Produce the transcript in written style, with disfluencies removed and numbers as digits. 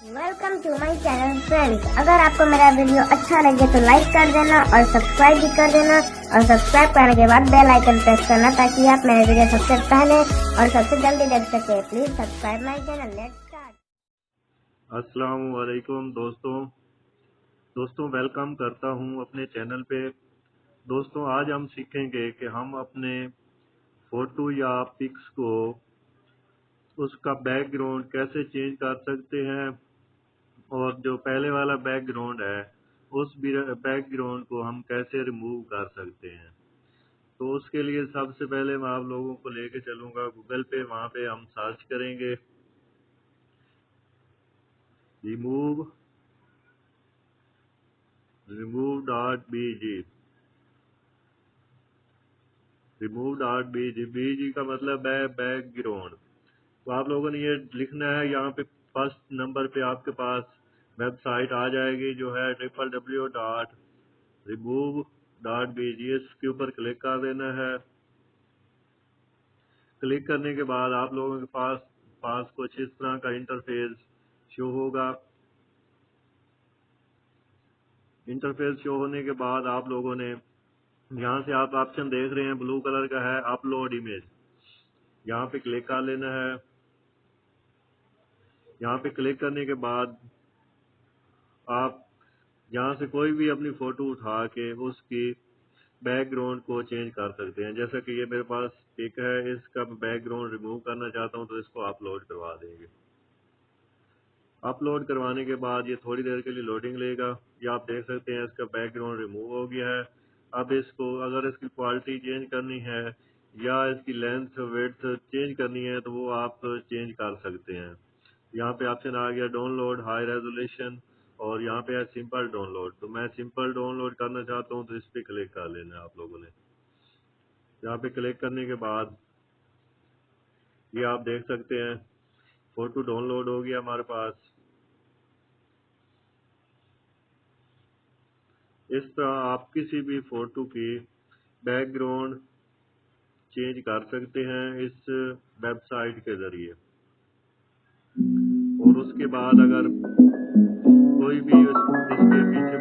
Welcome to my channel friends. अगर आपको मेरा वीडियो अच्छा लगे तो लाइक कर देना और सब्सक्राइब भी कर देना, और सब्सक्राइब करने के बाद बेल आइकन प्रेस करना ताकि आप मेरे वीडियो सबसे पहले और सबसे जल्दी देख सके। Please subscribe my channel. Let's start. अस्सलाम वालेकुम दोस्तों वेलकम करता हूं अपने चैनल पे। दोस्तों आज हम सीखेंगे कि हम अपने फोटो या पिक्स को उसका बैकग्राउंड कैसे चेंज कर सकते हैं, और जो पहले वाला बैकग्राउंड है उस बैकग्राउंड को हम कैसे रिमूव कर सकते हैं। तो उसके लिए सबसे पहले मैं आप लोगों को लेके चलूंगा गूगल पे। वहां पे हम सर्च करेंगे रिमूव .bg। BG का मतलब है बैकग्राउंड। तो आप लोगों ने ये लिखना है। यहाँ पे फर्स्ट नंबर पे आपके पास वेबसाइट आ जाएगी जो है www.remove.bg। इसके ऊपर क्लिक कर देना है। क्लिक करने के बाद आप लोगों के पास कुछ इस तरह का इंटरफेस शो होगा। इंटरफेस शो होने के बाद आप लोगों ने यहाँ से आप ऑप्शन देख रहे हैं ब्लू कलर का है अपलोड इमेज। यहाँ पे क्लिक कर लेना है। यहाँ पे क्लिक करने के बाद आप यहाँ से कोई भी अपनी फोटो उठा के उसकी बैकग्राउंड को चेंज कर सकते हैं। जैसा कि ये मेरे पास पिक है, इसका बैकग्राउंड रिमूव करना चाहता हूँ तो इसको अपलोड करवा देंगे। अपलोड करवाने के बाद ये थोड़ी देर के लिए लोडिंग लेगा। ये आप देख सकते हैं इसका बैकग्राउंड रिमूव हो गया है। अब इसको अगर इसकी क्वालिटी चेंज करनी है या इसकी लेंथ विड्थ चेंज करनी है तो वो आप चेंज कर सकते हैं। यहाँ पे ऑप्शन आ गया डाउनलोड हाई रेजोल्यूशन, और यहाँ पे है सिंपल डाउनलोड। तो मैं सिंपल डाउनलोड करना चाहता हूँ तो इस पे क्लिक कर लेना है आप लोगों ने। यहाँ पे क्लिक करने के बाद ये आप देख सकते हैं फोटो डाउनलोड हो गया हमारे पास। इस तरह आप किसी भी फोटो की बैकग्राउंड चेंज कर सकते हैं इस वेबसाइट के जरिए। और उसके बाद अगर कोई भी इसके पीछे